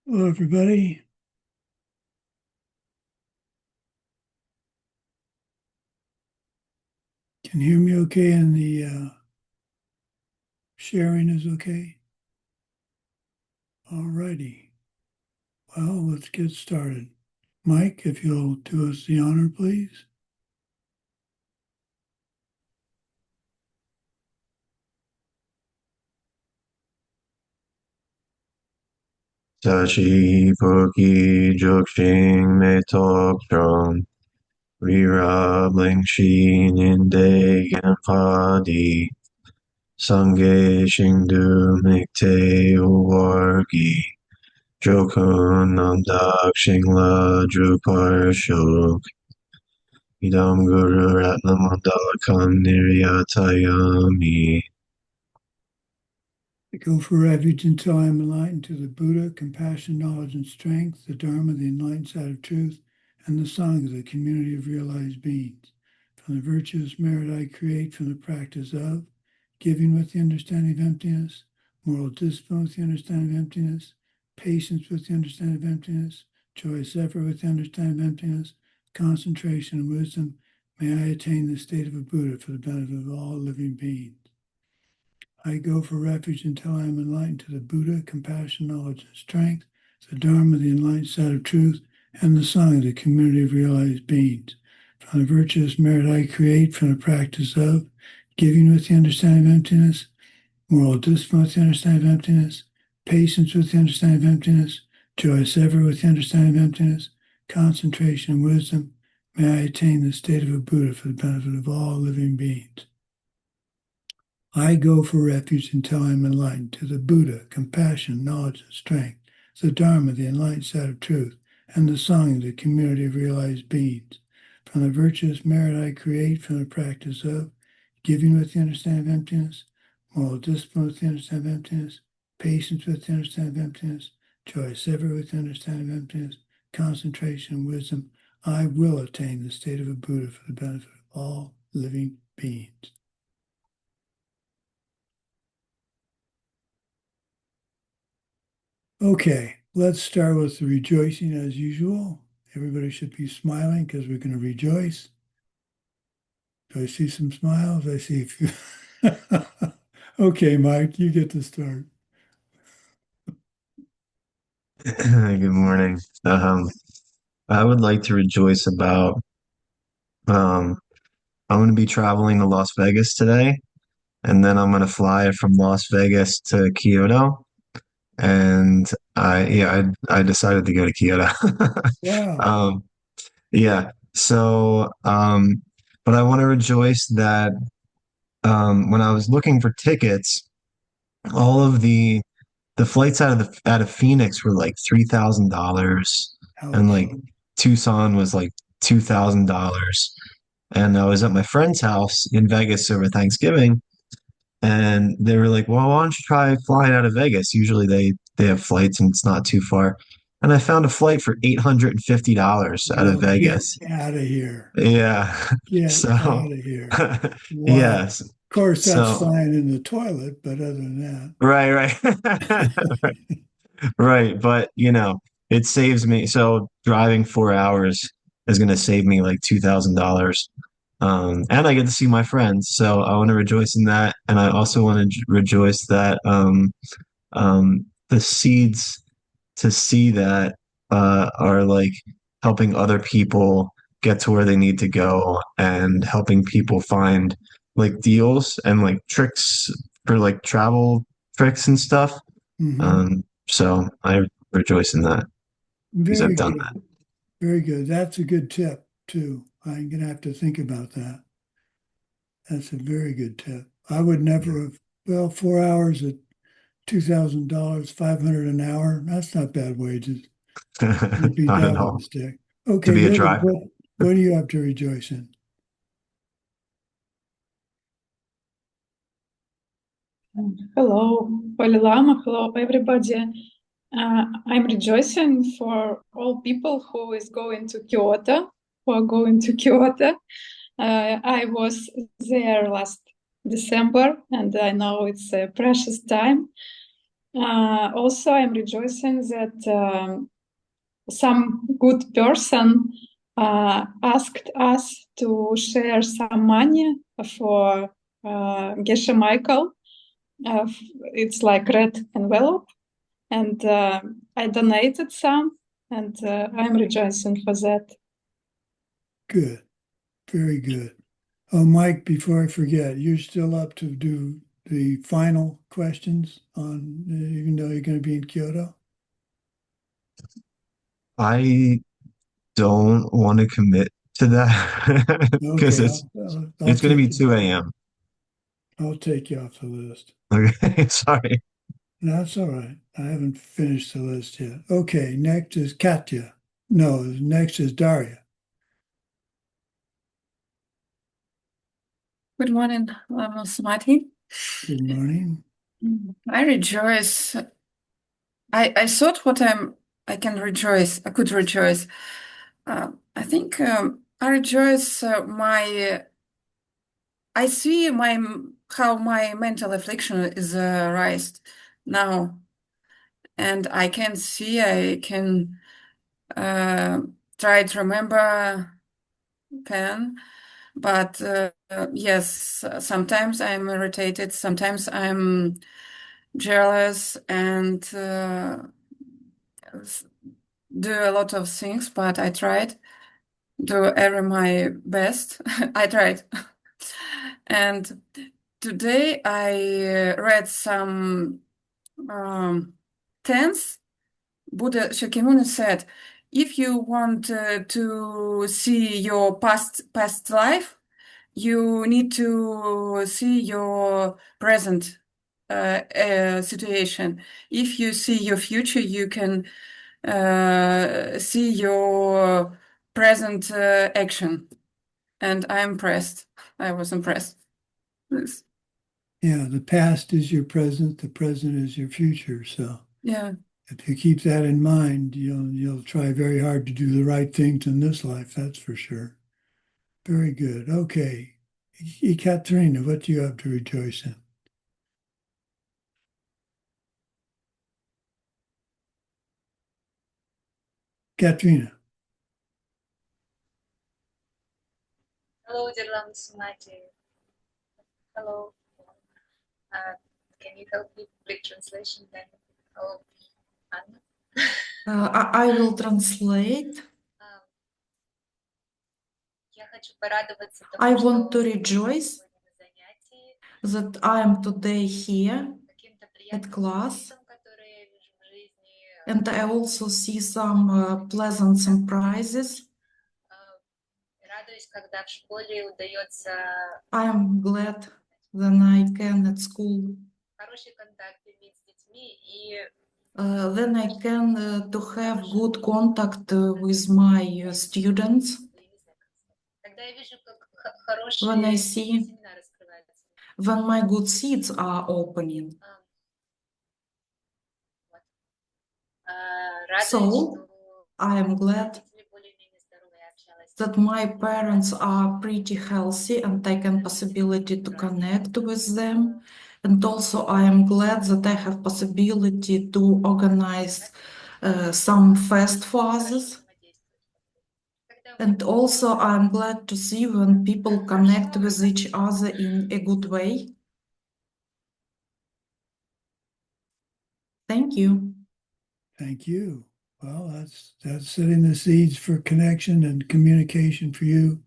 Hello, everybody. Can you hear me okay? And the sharing is okay? All righty. Well, let's get started. Mike, if you'll do us the honor, please. Tashi Puki Jokshing Metok Drum Rira Bling Shi Ninde Genpadi Sange Shingdu Mikte Uwargi Jokun Namdak Shingla Drupar Shok Idam Guru Ratnamandalakan Niryatayami. I go for refuge until I am enlightened to the Buddha, compassion, knowledge, and strength, the Dharma, the enlightened side of truth, and the Sangha, the community of realized beings. From the virtuous merit I create from the practice of giving with the understanding of emptiness, moral discipline with the understanding of emptiness, patience with the understanding of emptiness, joyous effort with the understanding of emptiness, concentration and wisdom, may I attain the state of a Buddha for the benefit of all living beings. I go for refuge until I am enlightened to the Buddha, compassion, knowledge, and strength, the Dharma, the enlightened side of truth, and the Sangha, the community of realized beings. From the virtuous merit I create from the practice of giving with the understanding of emptiness, moral discipline with the understanding of emptiness, patience with the understanding of emptiness, joyous effort with the understanding of emptiness, concentration and wisdom, may I attain the state of a Buddha for the benefit of all living beings. I go for refuge until I am enlightened to the Buddha, compassion, knowledge, and strength, the Dharma, the enlightened side of truth, and the Sangha, the community of realized beings. From the virtuous merit I create from the practice of giving with the understanding of emptiness, moral discipline with the understanding of emptiness, patience with the understanding of emptiness, joyous effort with the understanding of emptiness, concentration and wisdom, I will attain the state of a Buddha for the benefit of all living beings. Okay, let's start with the rejoicing as usual. Everybody should be smiling because we're going to rejoice. Do I see some smiles? I see a few. Okay, Mike, you get to start. Good morning. I would like to rejoice about um I'm going to be traveling to Las Vegas today, and then I'm going to fly from Las Vegas to Kyoto. And I decided to go to Kyoto. Wow. Um, yeah. But I want to rejoice that when I was looking for tickets, all of the flights out of Phoenix were like $3,000, and Ouch. like Tucson was like $2,000. And I was at my friend's house in Vegas over Thanksgiving, and they were like, "Well, why don't you try flying out of Vegas? Usually they have flights and it's not too far." And I found a flight for $850 out of Well, get Vegas. out of here. Yeah. Get So, out of here. Wow. yes. Of course, that's So, flying in the toilet, but other than right, right. that. Right. But, it saves me. So driving 4 hours is going to save me like $2,000. And I get to see my friends. So I want to rejoice in that. And I also want to rejoice that the seeds to see that are like helping other people get to where they need to go and helping people find like deals and like tricks for like travel tricks and stuff. Hmm. So I rejoice in that because Very I've done good. Very good. That's a good tip, too. I'm going to have to think about that. That's a very good tip. I would never have, well, 4 hours at $2,000, 500 an hour. That's not bad wages. that. I'd be Not at that all. one stick. To Okay, be a Lily, driver. what do you have to rejoice in? Hello, Holy Lama. Hello, everybody. I'm rejoicing for all people who is going to Kyoto, who are going to Kyoto. I was there last December, and I know it's a precious time. Also, I'm rejoicing that some good person asked us to share some money for Geshe Michael. It's like red envelope, and I donated some, and I'm rejoicing for that. Good. Very good. Oh, Mike, before I forget, you're still up to do the final questions on, even though you're going to be in Kyoto? I don't want to commit to that because Okay, I'll it's going to be take 2 a.m. I'll take you off the list. Okay, sorry. No, that's all right. I haven't finished the list yet. Okay, next is Katya. No, next is Daria. Good morning, Sumati. Good morning. I rejoice. I thought I could rejoice. I think I rejoice I see how my mental affliction is raised now, and I can try to remember but yes, sometimes I'm irritated, sometimes I'm jealous and do a lot of things, but I tried do every my best. I tried. And today I read some tense. Buddha Shakyamuni said, if you want to see your past life, you need to see your present situation. If you see your future, you can see your present action. And I'm impressed. I was impressed. Yes. Yeah, the past is your present, the present is your future. So Yeah. if you keep that in mind, you'll try very hard to do the right things in this life, that's for sure. Very good. Okay. Ekaterina, what do you have to rejoice in? Katrina. Hello, dear Lama Sumati. Hello. Can you help me with translation then? Oh, Anna? I will translate. Я хочу порадоваться I тому, want to что rejoice сегодня на занятии that I am today here каким-то at приятным class, сюрпризом, которые я вижу в жизни. and I also see some pleasant surprises. Радуюсь, когда в школе удается I am glad when I can at school, хороший контакт иметь с детьми и then I can to have good contact with my students. я не знаю, как сказать. Когда я вижу, как When I хорошие see семена раскрываются. when my good seeds are opening. Вот. Радуюсь, So что I am с glad родителями более-менее здоровы, я общалась с that ними. my parents are pretty healthy and I can possibility to connect with them. And also I am glad that I have possibility to organize some fast fathers. And also I'm glad to see when people connect with each other in a good way. Thank you. Thank you. Well, that's setting the seeds for connection and communication for you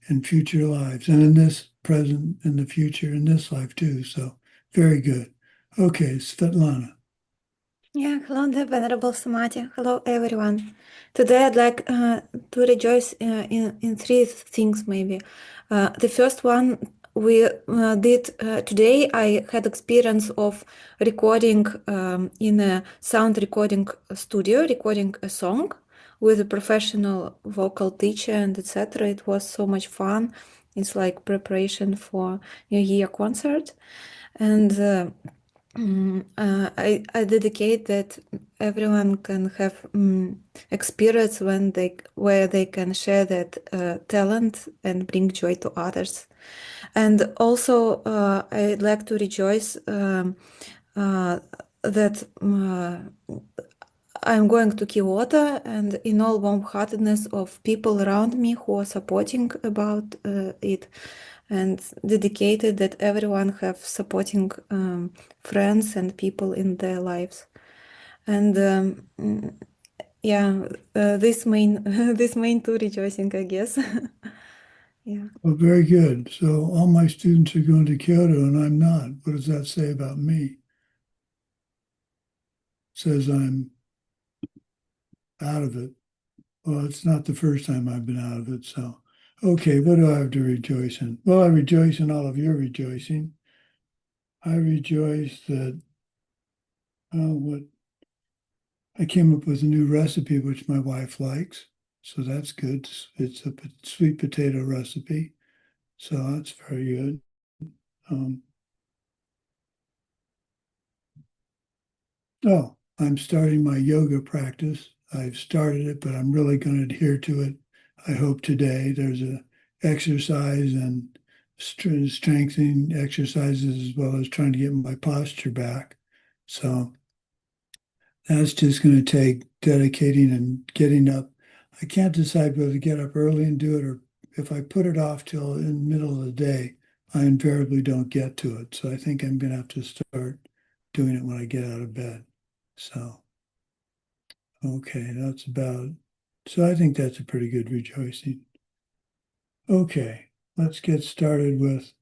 in future lives and in this present and the future in this life too. So very good. Okay, Svetlana. Yeah, hello there, Venerable Sumati. Hello, everyone. Today I'd like to rejoice in three things, maybe. The first one we did today, I had experience of recording in a sound recording studio, recording a song with a professional vocal teacher and etc. It was so much fun. It's like preparation for New Year concert. And I dedicate that everyone can have experience where they can share that talent and bring joy to others. And also I'd like to rejoice that I'm going to Kyoto, and in all warm-heartedness of people around me who are supporting about it, and dedicated that everyone have supporting friends and people in their lives. And yeah, this main this main to rejoicing, I guess. Yeah. Well, very good. So all my students are going to Kyoto and I'm not. What does that say about me? It says I'm out of it. Well, it's not the first time I've been out of it. So, okay, what do I have to rejoice in? Well, I rejoice in all of your rejoicing. I rejoice that, what I came up with a new recipe, which my wife likes. So that's good. It's a sweet potato recipe. So that's very good. Oh, I'm starting my yoga practice. I've started it, but I'm really going to adhere to it. I hope today there's a exercise and strengthening exercises as well as trying to get my posture back. So that's just going to take dedicating and getting up. I can't decide whether to get up early and do it, or if I put it off till in the middle of the day, I invariably don't get to it. So I think I'm going to have to start doing it when I get out of bed. So, okay, that's about, so I think that's a pretty good rejoicing. Okay, let's get started with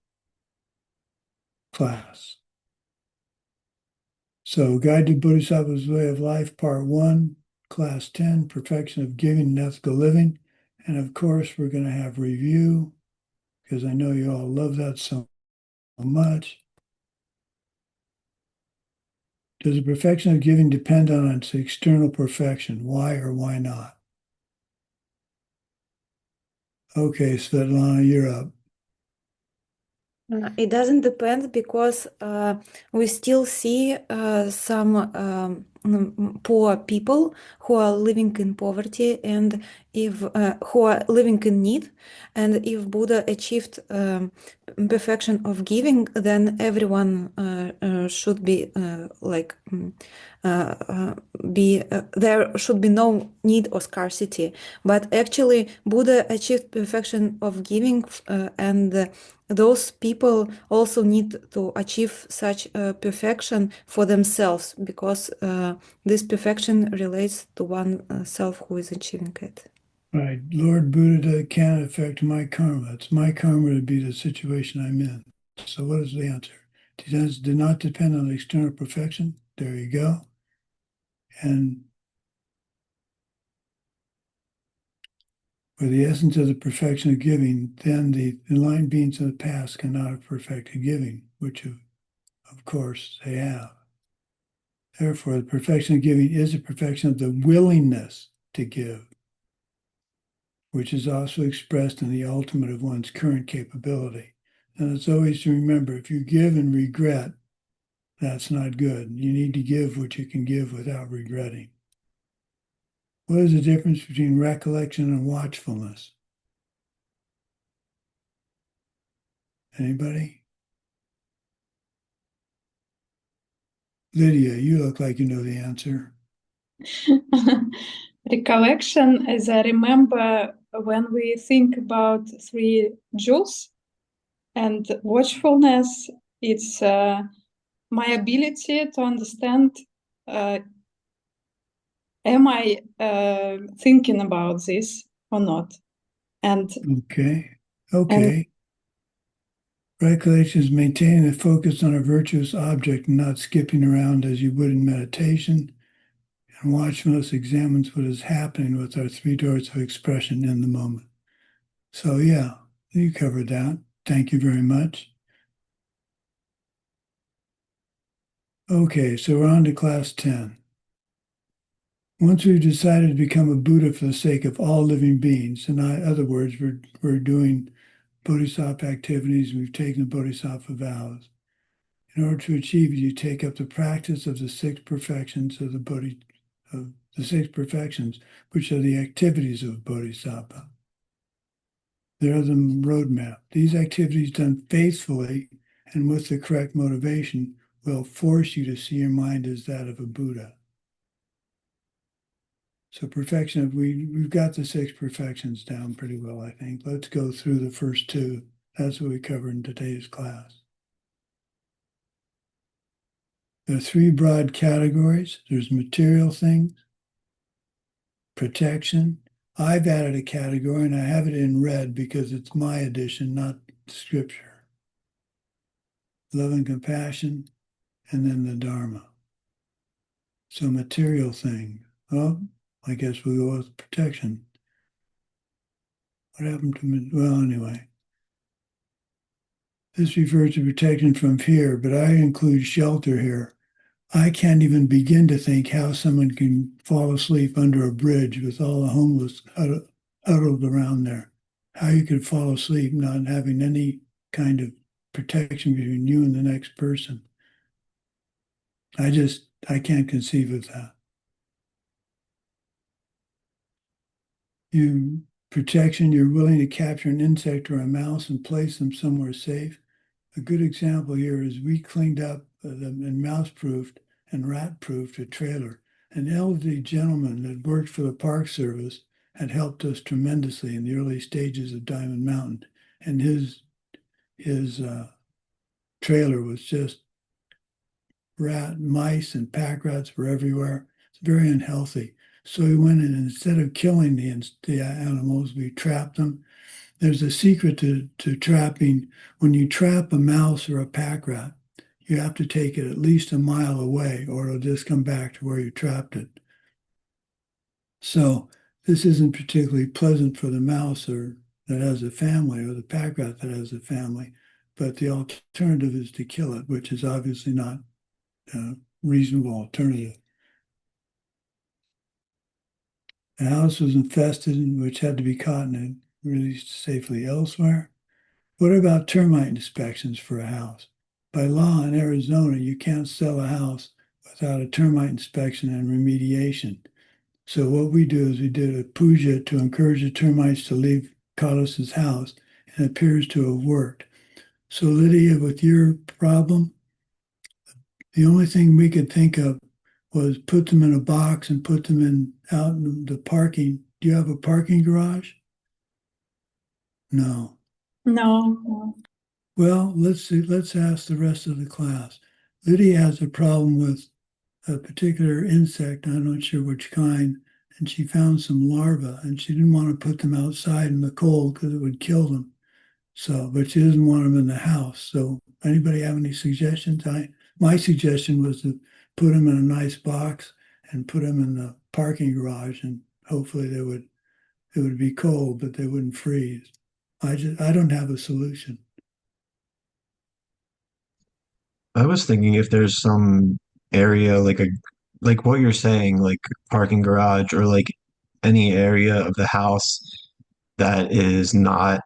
class. So, Guide to Bodhisattva's Way of Life, Part 1, Class 10, Perfection of Giving and Ethical Living. And of course, we're going to have review because I know you all love that so much. Does the perfection of giving depend on its external perfection? Why or why not? Okay, Svetlana, you're up. It doesn't depend because we still see some poor people who are living in poverty, and if who are living in need, and if Buddha achieved perfection of giving, then everyone should be there should be no need or scarcity. But actually, Buddha achieved perfection of giving, and those people also need to achieve such perfection for themselves, because this perfection relates to one self who is achieving it. Right. Lord Buddha can't affect my karma. It's my karma to be the situation I'm in. So what is the answer? It does not depend on external perfection. There you go. And for the essence of the perfection of giving, then the enlightened beings of the past cannot have perfected giving, which of course they have. Therefore, the perfection of giving is a perfection of the willingness to give, which is also expressed in the ultimate of one's current capability. And it's always to remember, if you give and regret, that's not good. You need to give what you can give without regretting. What is the difference between recollection and watchfulness? Anybody? Lydia, you look like you know the answer. Recollection, as I remember, when we think about three jewels, and watchfulness, it's my ability to understand, am I thinking about this or not? And Okay. Recollection is maintaining the focus on a virtuous object and not skipping around as you would in meditation. And watchfulness examines what is happening with our three doors of expression in the moment. So yeah, you covered that. Thank you very much. Okay, so we're on to class 10. Once we've decided to become a Buddha for the sake of all living beings, in other words, we're doing Bodhisattva activities, we've taken the Bodhisattva vows. In order to achieve it, you take up the practice of the six perfections of the six perfections, which are the activities of Bodhisattva. They're the roadmap. These activities done faithfully and with the correct motivation will force you to see your mind as that of a Buddha. So perfection, we've got the 6 perfections down pretty well, I think. Let's go through the first 2. That's what we covered in today's class. There are 3 broad categories. There's material things, protection. I've added a category, and I have it in red because it's my edition, not scripture. Love and compassion, and then the Dharma. So material things. Oh, I guess we'll go with protection. What happened to me? Well, anyway. This refers to protection from fear, but I include shelter here. I can't even begin to think how someone can fall asleep under a bridge with all the homeless huddled around there. How you could fall asleep not having any kind of protection between you and the next person. I can't conceive of that. Protection, you're willing to capture an insect or a mouse and place them somewhere safe. A good example here is we cleaned up and mouse-proofed and rat-proofed a trailer. An elderly gentleman that worked for the Park Service had helped us tremendously in the early stages of Diamond Mountain. And his trailer was just mice and pack rats were everywhere. It's very unhealthy. So we went in and instead of killing the animals, we trapped them. There's a secret to trapping. When you trap a mouse or a pack rat, you have to take it at least a mile away or it'll just come back to where you trapped it. So this isn't particularly pleasant for the mouse that has a family or the pack rat that has a family, but the alternative is to kill it, which is obviously not a reasonable alternative. The house was infested, which had to be caught and released safely elsewhere. What about termite inspections for a house? By law in Arizona, you can't sell a house without a termite inspection and remediation. So what we do is we did a puja to encourage the termites to leave Carlos's house, and it appears to have worked. So Lydia, with your problem, the only thing we could think of was put them in a box and put them out in the parking. Do you have a parking garage? No. No. Well, let's see. Let's ask the rest of the class. Lydia has a problem with a particular insect. I'm not sure which kind, and she found some larvae, and she didn't want to put them outside in the cold because it would kill them. So, but she doesn't want them in the house. So, anybody have any suggestions? My suggestion was to put them in a nice box and put them in the parking garage, and hopefully it would be cold, but they wouldn't freeze. I don't have a solution. I was thinking if there's some area like what you're saying, like parking garage or like any area of the house that is not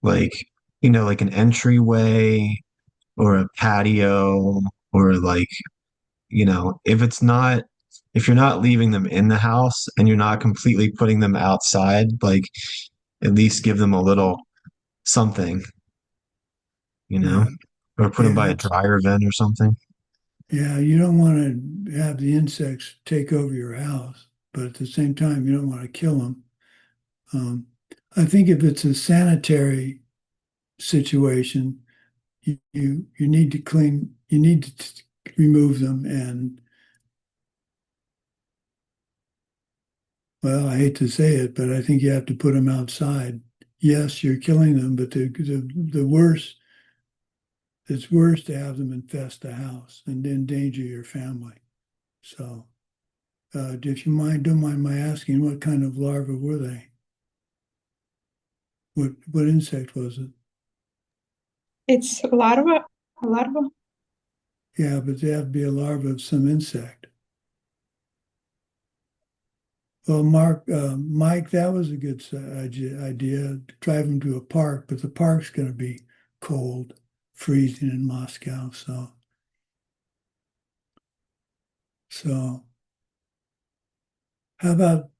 like, like an entryway or a patio or like, if you're not leaving them in the house and you're not completely putting them outside, like at least give them a little something, Yeah. or put them by a Yeah. dryer vent or something. Yeah, you don't want to have the insects take over your house, but at the same time, you don't want to kill them. I think if it's a sanitary situation, you need to clean, you need to remove them, and well, I hate to say it, but I think you have to put them outside. Yes, you're killing them, but the worst, it's worse to have them infest the house and endanger your family. So, if you don't mind my asking, what kind of larvae were they? What insect was it? It's larva. Yeah, but they have to be a larva of some insect. Well, Mike, that was a good idea. Drive them to a park, but the park's going to be cold, freezing in Moscow. So how about,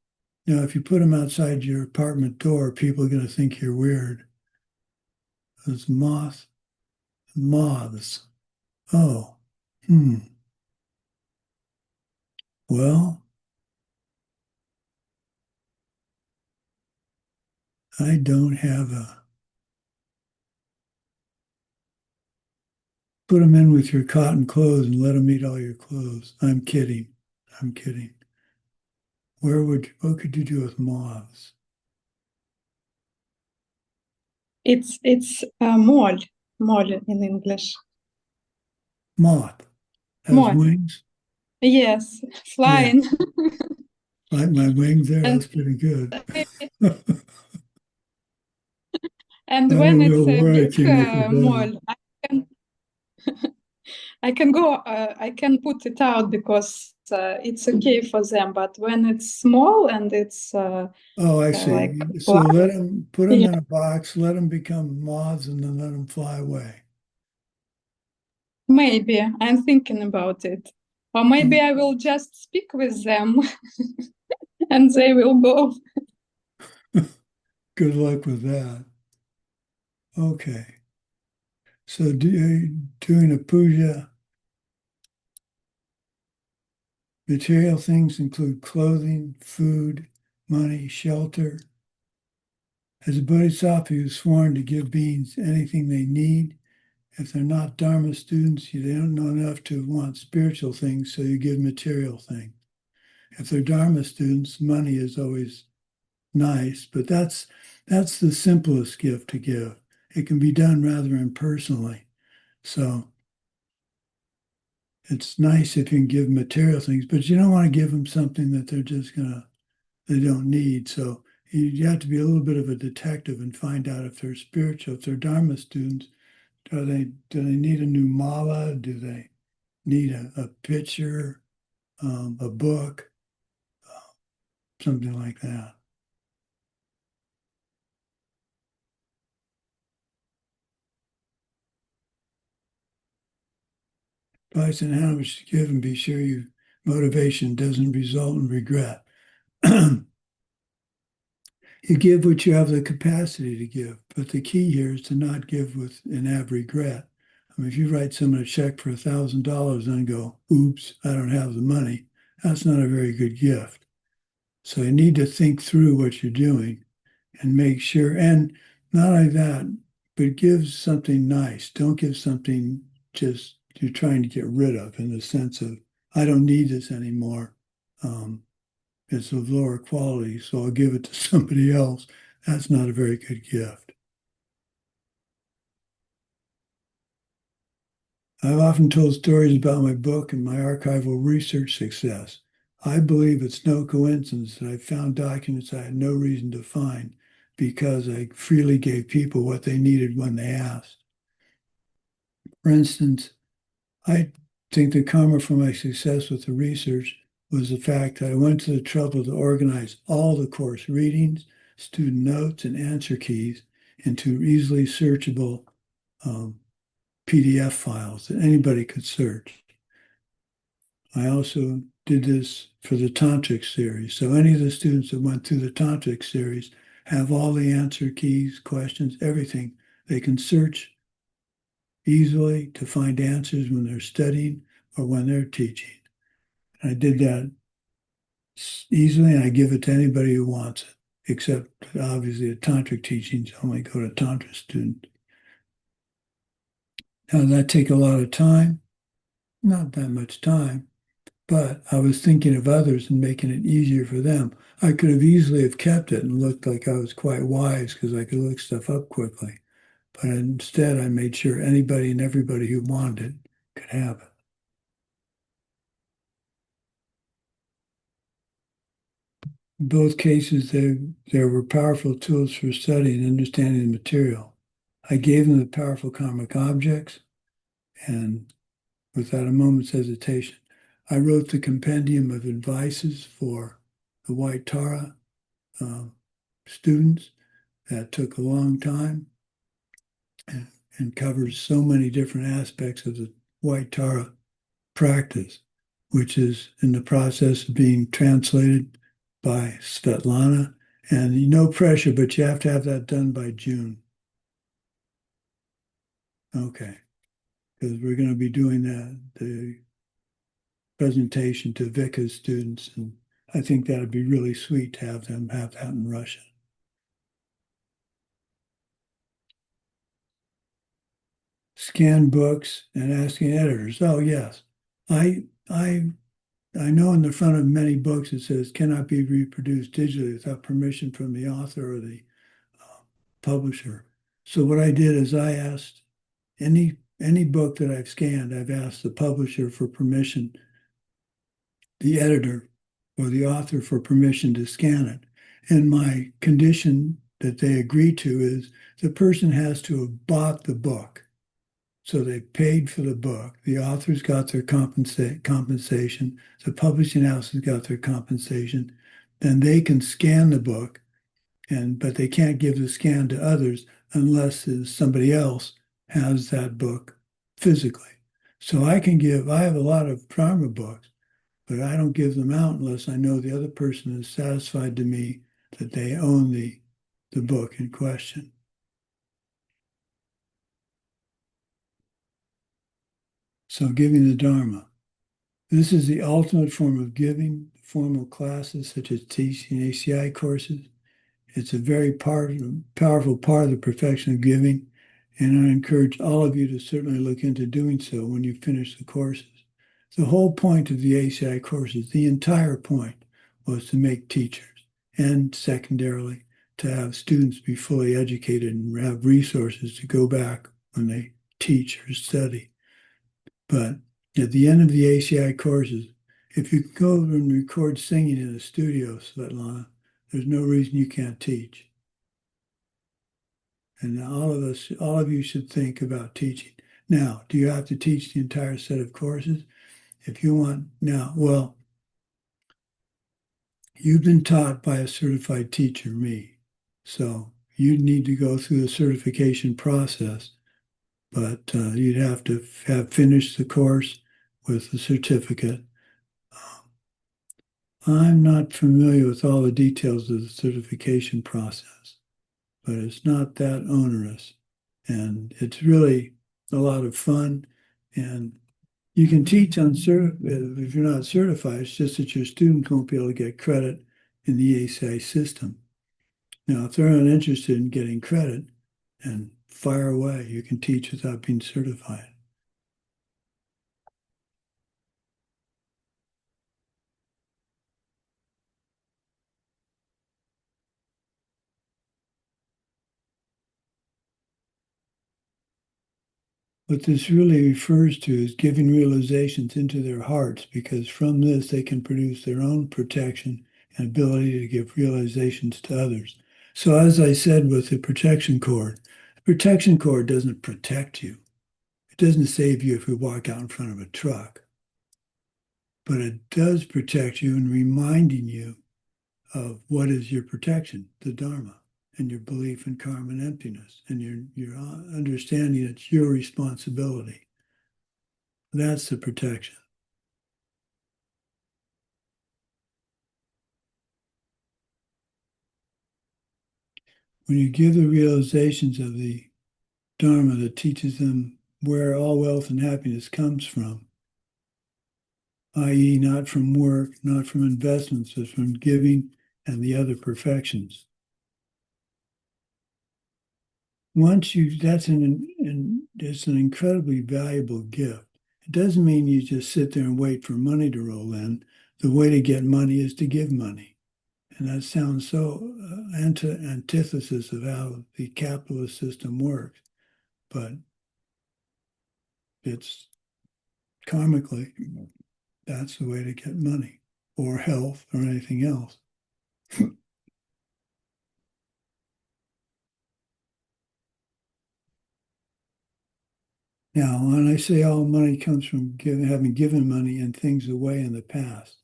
if you put them outside your apartment door, people are going to think you're weird. Those moths. Oh, Hmm. Well, I don't have a put them in with your cotton clothes and let them eat all your clothes. I'm kidding. I'm kidding. What could you do with moths? It's mole in English. Moth has Moth. wings. Yes, flying. Like my wings there, And that's pretty good. and I when don't know it's a where I big came up with that. mole, I can put it out because it's okay for them. But when it's small and it's Oh, I like see. So fly, put them yeah, in a box, let them become moths, and then let them fly away. maybe I'm thinking about it. Or maybe I will just speak with them and they will go. Good luck with that. Okay. So doing a puja, material things include clothing, food, money, shelter. As a bodhisattva, you've sworn to give beings anything they need. If they're not Dharma students, they don't know enough to want spiritual things, so you give material things. If they're Dharma students, money is always nice, but that's the simplest gift to give. It can be done rather impersonally. So it's nice if you can give material things, but you don't want to give them something that they don't need. So you have to be a little bit of a detective and find out if they're spiritual. If they're Dharma students, do they need a new mala? Do they need a picture, a book, something like that? Advice on how much to give and be sure your motivation doesn't result in regret. You give what you have the capacity to give, but the key here is to not give with and have regret. I mean, if you write someone a check for $1,000 and go, oops, I don't have the money, that's not a very good gift. So you need to think through what you're doing and make sure, and not only that, but give something nice. Don't give something just you're trying to get rid of in the sense of, I don't need this anymore. It's of lower quality, so I'll give it to somebody else. That's not a very good gift. I've often told stories about my book and my archival research success. I believe it's no coincidence that I found documents I had no reason to find because I freely gave people what they needed when they asked. For instance, I think the karma for my success with the research was the fact that I went to the trouble to organize all the course readings, student notes, and answer keys into easily searchable PDF files that anybody could search. I also did this for the Tantric series. So any of the students that went through the Tantric series have all the answer keys, questions, everything. They can search easily to find answers when they're studying or when they're teaching. I did that easily, and I give it to anybody who wants it, except obviously the tantric teachings only go to tantra students. Now, does that take a lot of time? Not that much time, but I was thinking of others and making it easier for them. I could have easily have kept it and looked like I was quite wise because I could look stuff up quickly. But instead, I made sure anybody and everybody who wanted it could have it. In both cases, there were powerful tools for studying and understanding the material. I gave them the powerful karmic objects, and without a moment's hesitation, I wrote the compendium of advices for the White Tara students. That took a long time and covers so many different aspects of the White Tara practice, which is in the process of being translated by Svetlana. And no pressure, but you have to have that done by June. Okay. because we're going to be doing the presentation to Vika's students, and I think that would be really sweet to have them have that in Russian. Scan books and asking editors. Oh yes, I know in the front of many books it says cannot be reproduced digitally without permission from the author or the publisher. So what I did is I asked any book that I've scanned, I've asked the publisher for permission, the editor or the author for permission to scan it. And my condition that they agree to is the person has to have bought the book. So they paid for the book. The author's got their compensation. The publishing house has got their compensation. Then they can scan the book, but they can't give the scan to others unless somebody else has that book physically. So I have a lot of Dharma books, but I don't give them out unless I know the other person is satisfied to me that they own the book in question. So giving the Dharma. This is the ultimate form of giving. Formal classes such as teaching ACI courses. It's a very powerful part of the perfection of giving, and I encourage all of you to certainly look into doing so when you finish the courses. The whole point of the ACI courses, the entire point, was to make teachers, and secondarily, to have students be fully educated and have resources to go back when they teach or study. But at the end of the ACI courses, if you go and record singing in a studio, Svetlana, there's no reason you can't teach. And all of you should think about teaching. Now, do you have to teach the entire set of courses? If you want, well, you've been taught by a certified teacher, me. So you'd need to go through the certification process, but you'd have to have finished the course with the certificate. I'm not familiar with all the details of the certification process, but it's not that onerous. And it's really a lot of fun. And you can teach if you're not certified, it's just that your student won't be able to get credit in the ACI system. Now, if they're not interested in getting credit, and fire away, you can teach without being certified. What this really refers to is giving realizations into their hearts, because from this they can produce their own protection and ability to give realizations to others. So as I said with the protection cord doesn't protect you. It doesn't save you if you walk out in front of a truck. But it does protect you in reminding you of what is your protection, the Dharma, and your belief in karma and emptiness, and your understanding it's your responsibility. That's the protection. When you give the realizations of the Dharma that teaches them where all wealth and happiness comes from, i.e. not from work, not from investments, but from giving and the other perfections. It's an incredibly valuable gift. It doesn't mean you just sit there and wait for money to roll in. The way to get money is to give money. And that sounds so antithesis of how the capitalist system works. But it's karmically, that's the way to get money or health or anything else. Now, when I say all money comes from having given money and things away in the past,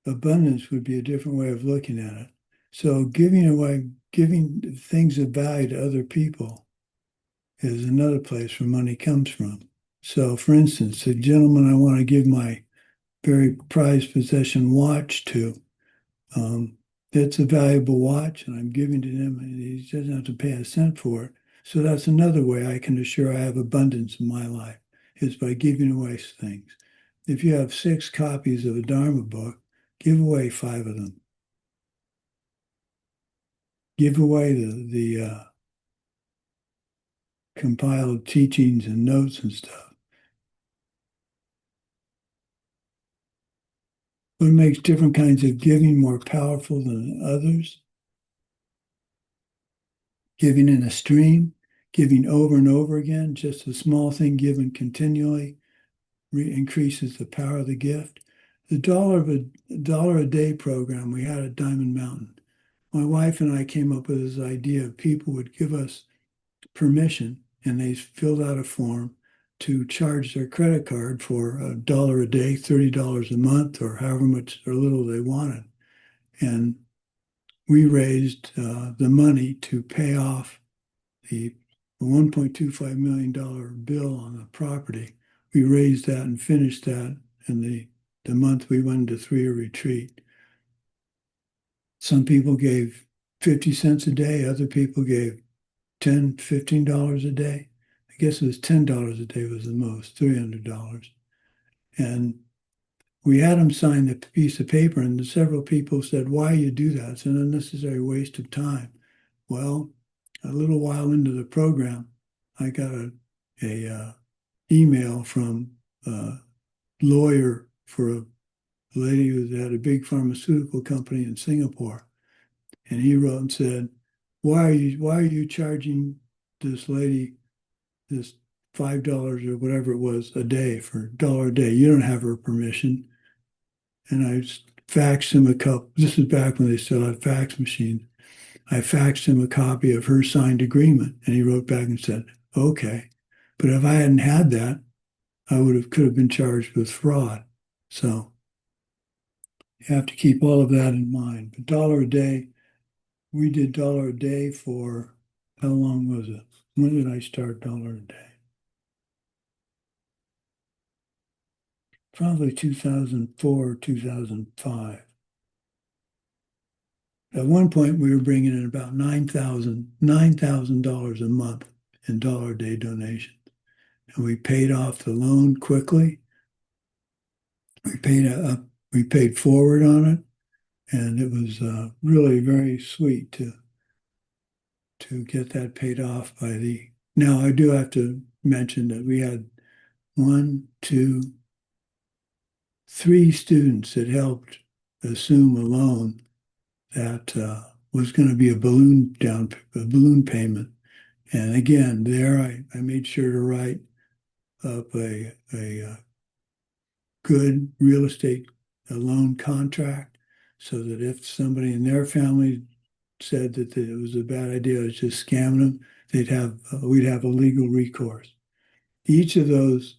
abundance would be a different way of looking at it. So giving things of value to other people is another place where money comes from. So, for instance, the gentleman I want to give my very prized possession watch to, it's a valuable watch, and I'm giving to him, and he doesn't have to pay a cent for it. So that's another way I can assure I have abundance in my life, is by giving away things. If you have 6 copies of a Dharma book, give away 5 of them. Give away the compiled teachings and notes and stuff. What makes different kinds of giving more powerful than others? Giving in a stream, giving over and over again, just a small thing given continually increases the power of the gift. The dollar a day program we had at Diamond Mountain. My wife and I came up with this idea of people would give us permission, and they filled out a form to charge their credit card for $1 a day, $30 a month, or however much or little they wanted. And we raised the money to pay off the $1.25 million bill on the property. We raised that and finished that in the month we went into 3-year retreat. Some people gave 50 cents a day. Other people gave $10, $15 a day. I guess it was $10 a day was the most, $300. And we had them sign the piece of paper, and several people said, why you do that? It's an unnecessary waste of time. Well, a little while into the program, I got a email from a lawyer for a lady who had a big pharmaceutical company in Singapore. And he wrote and said, why are you charging this lady this $5 or whatever it was a day for $1 a day? You don't have her permission. And I faxed him a couple. This is back when they still had fax machines. I faxed him a copy of her signed agreement, and he wrote back and said, okay. But if I hadn't had that, I could have been charged with fraud. So you have to keep all of that in mind. But $1 a day, we did $1 a day for, how long was it? When did I start $1 a day? Probably 2004 or 2005. At one point, we were bringing in about $9,000 a month in $1 a day donations. And we paid off the loan quickly. We paid forward on it. And it was really very sweet to get that paid off by the. Now, I do have to mention that we had 1, 2, 3 students that helped assume a loan that was going to be a balloon payment. And again, there I made sure to write up a good real estate loan contract, so that if somebody in their family said that it was a bad idea, it was just scamming them, we'd have a legal recourse. Each of those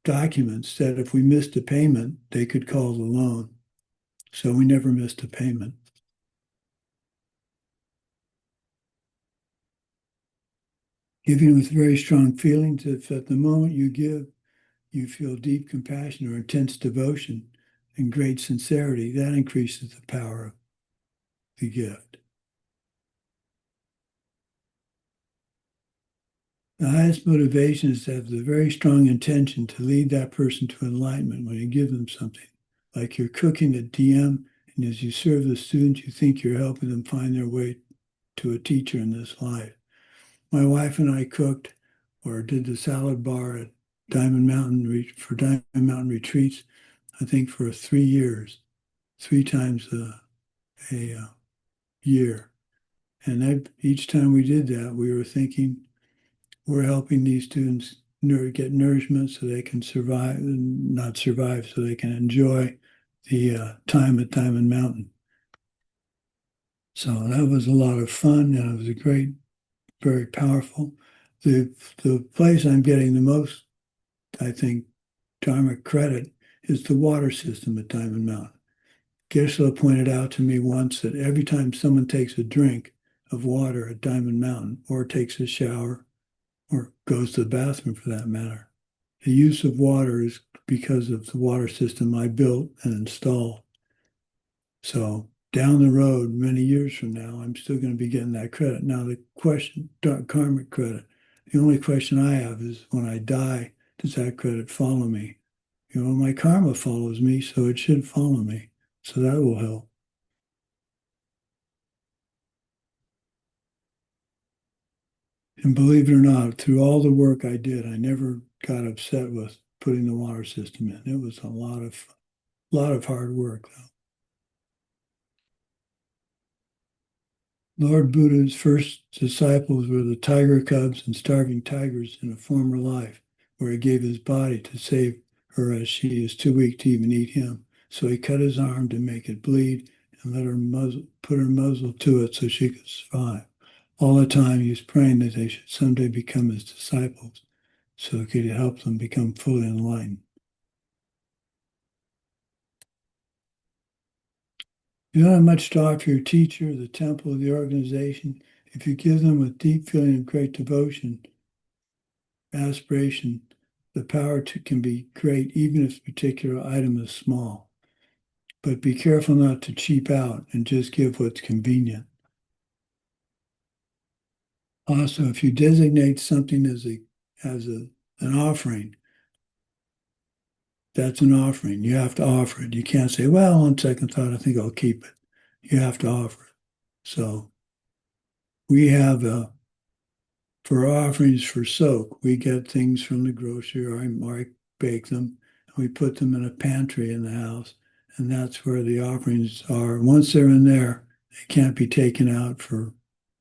documents said if we missed a payment, they could call the loan. So we never missed a payment. Giving with very strong feelings. If at the moment you give, you feel deep compassion or intense devotion and great sincerity, that increases the power of the gift. The highest motivation is to have the very strong intention to lead that person to enlightenment when you give them something. Like you're cooking at DM, and as you serve the students, you think you're helping them find their way to a teacher in this life. My wife and I cooked or did the salad bar at Diamond Mountain retreats, I think for 3 years, 3 times a year. And each time we did that, we were thinking, we're helping these students get nourishment so they can survive, not survive, so they can enjoy the time at Diamond Mountain. So that was a lot of fun, and it was a great, very powerful. The place I'm getting the most, I think, Dharma credit is the water system at Diamond Mountain. Geshe pointed out to me once that every time someone takes a drink of water at Diamond Mountain, or takes a shower, or goes to the bathroom for that matter, the use of water is because of the water system I built and installed. So down the road, many years from now, I'm still going to be getting that credit. Now, the question, karmic credit, the only question I have is when I die, does that credit follow me? You know, my karma follows me, so it should follow me. So that will help. And believe it or not, through all the work I did, I never got upset with putting the water system in. It was a lot of hard work, though. Lord Buddha's first disciples were the tiger cubs and starving tigers in a former life, where he gave his body to save her as she is too weak to even eat him. So he cut his arm to make it bleed and let her put her muzzle to it so she could survive. All the time he was praying that they should someday become his disciples, so he could help them become fully enlightened. You don't have much to offer your teacher, the temple, or the organization if you give them with deep feeling of great devotion, aspiration. The power can be great even if the particular item is small. But be careful not to cheap out and just give what's convenient. Also, if you designate something as an offering, that's an offering. You have to offer it. You can't say, well, on second thought, I think I'll keep it. You have to offer it. So we have for offerings for soak, we get things from the grocery or I bake them and we put them in a pantry in the house. And that's where the offerings are. Once they're in there, they can't be taken out for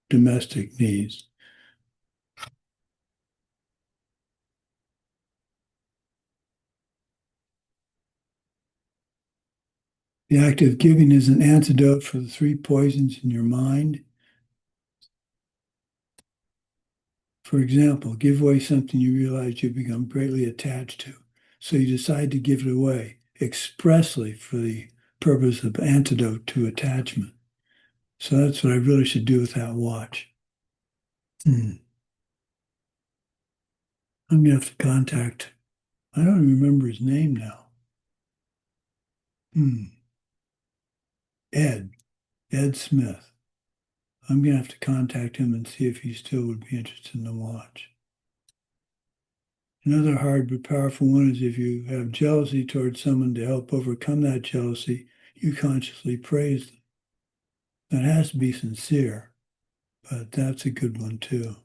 domestic needs. The act of giving is an antidote for the three poisons in your mind. For example, give away something you realize you've become greatly attached to. So you decide to give it away expressly for the purpose of antidote to attachment. So that's what I really should do with that watch. I'm going to have to contact, I don't even remember his name now. Ed Smith. I'm going to have to contact him and see if he still would be interested in the watch. Another hard but powerful one is if you have jealousy towards someone, to help overcome that jealousy, you consciously praise them. That has to be sincere, but that's a good one too.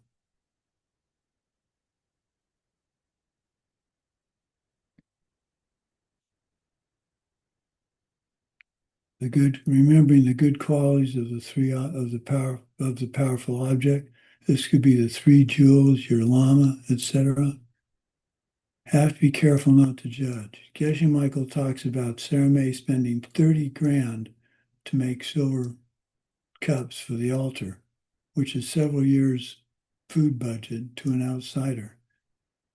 Remembering the good qualities of the powerful object. This could be the three jewels, your lama, etc. Have to be careful not to judge. Geshe Michael talks about Sarame spending 30 grand to make silver cups for the altar, which is several years' food budget to an outsider.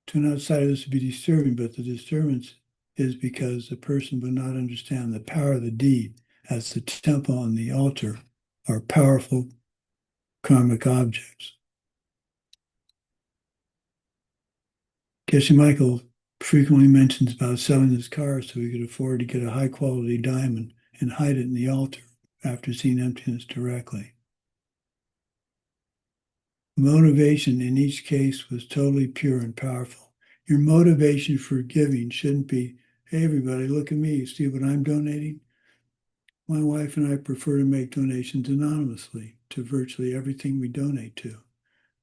To an outsider, this would be disturbing, but the disturbance is because the person would not understand the power of the deed, as the temple and the altar are powerful karmic objects. Geshe Michael frequently mentions about selling his car so he could afford to get a high-quality diamond and hide it in the altar after seeing emptiness directly. Motivation in each case was totally pure and powerful. Your motivation for giving shouldn't be, hey, everybody, look at me, see what I'm donating? My wife and I prefer to make donations anonymously to virtually everything we donate to,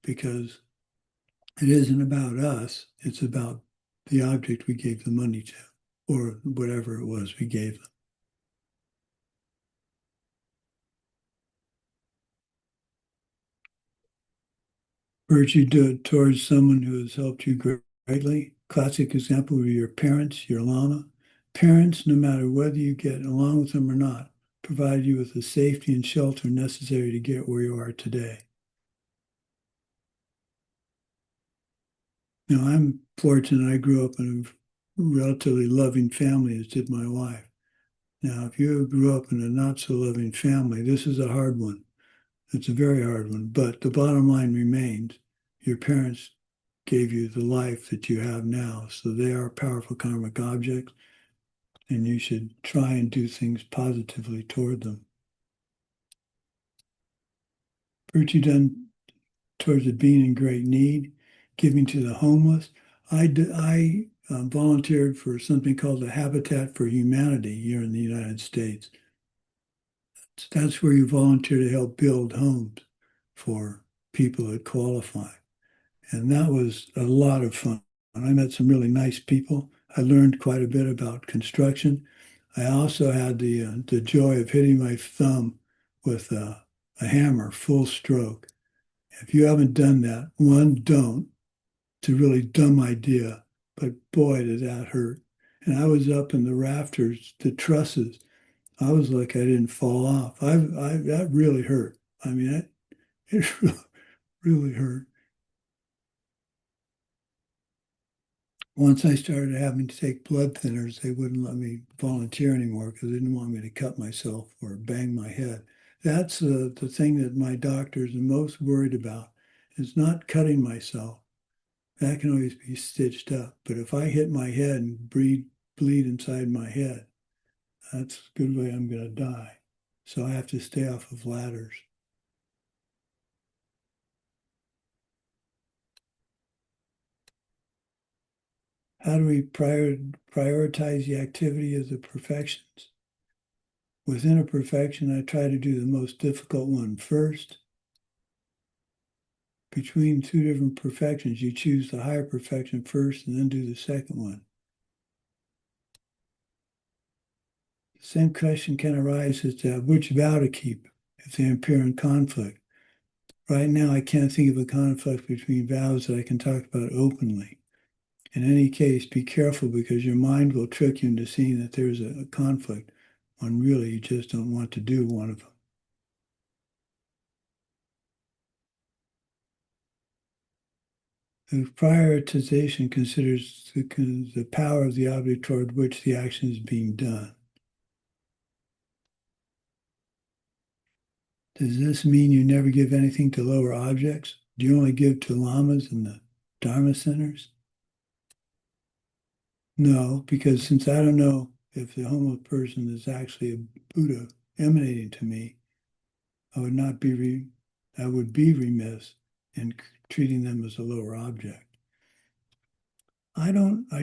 because it isn't about us, it's about the object we gave the money to, or whatever it was we gave them. Virtue towards someone who has helped you greatly. Classic example would be your parents, your lama. Parents, no matter whether you get along with them or not, provide you with the safety and shelter necessary to get where you are today. Now, I'm fortunate I grew up in a relatively loving family, as did my wife. Now, if you grew up in a not-so-loving family, this is a hard one. It's a very hard one, but the bottom line remains, your parents gave you the life that you have now, so they are powerful karmic objects, and you should try and do things positively toward them. virtue done towards a being in great need, giving to the homeless. I volunteered for something called the Habitat for Humanity here in the United States. That's where you volunteer to help build homes for people that qualify. And that was a lot of fun. And I met some really nice people. I learned quite a bit about construction. I also had the joy of hitting my thumb with a hammer, full stroke. If you haven't done that, one, don't. It's a really dumb idea, but boy, did that hurt. And I was up in the rafters, the trusses. I was like I didn't fall off. That really hurt. I mean, it really hurt. Once I started having to take blood thinners, they wouldn't let me volunteer anymore because they didn't want me to cut myself or bang my head. That's the thing that my doctors are most worried about, is not cutting myself. That can always be stitched up. But if I hit my head and bleed inside my head, that's a good way I'm going to die. So I have to stay off of ladders. How do we prioritize the activity of the perfections? Within a perfection, I try to do the most difficult one first. Between two different perfections, you choose the higher perfection first and then do the second one. The same question can arise as to which vow to keep if they appear in conflict. Right now, I can't think of a conflict between vows that I can talk about openly. In any case, be careful because your mind will trick you into seeing that there's a conflict when really you just don't want to do one of them. The prioritization considers the power of the object toward which the action is being done. Does this mean you never give anything to lower objects? Do you only give to lamas and the Dharma centers? No, because since I don't know if the homeless person is actually a Buddha emanating to me, I would be remiss in treating them as a lower object. I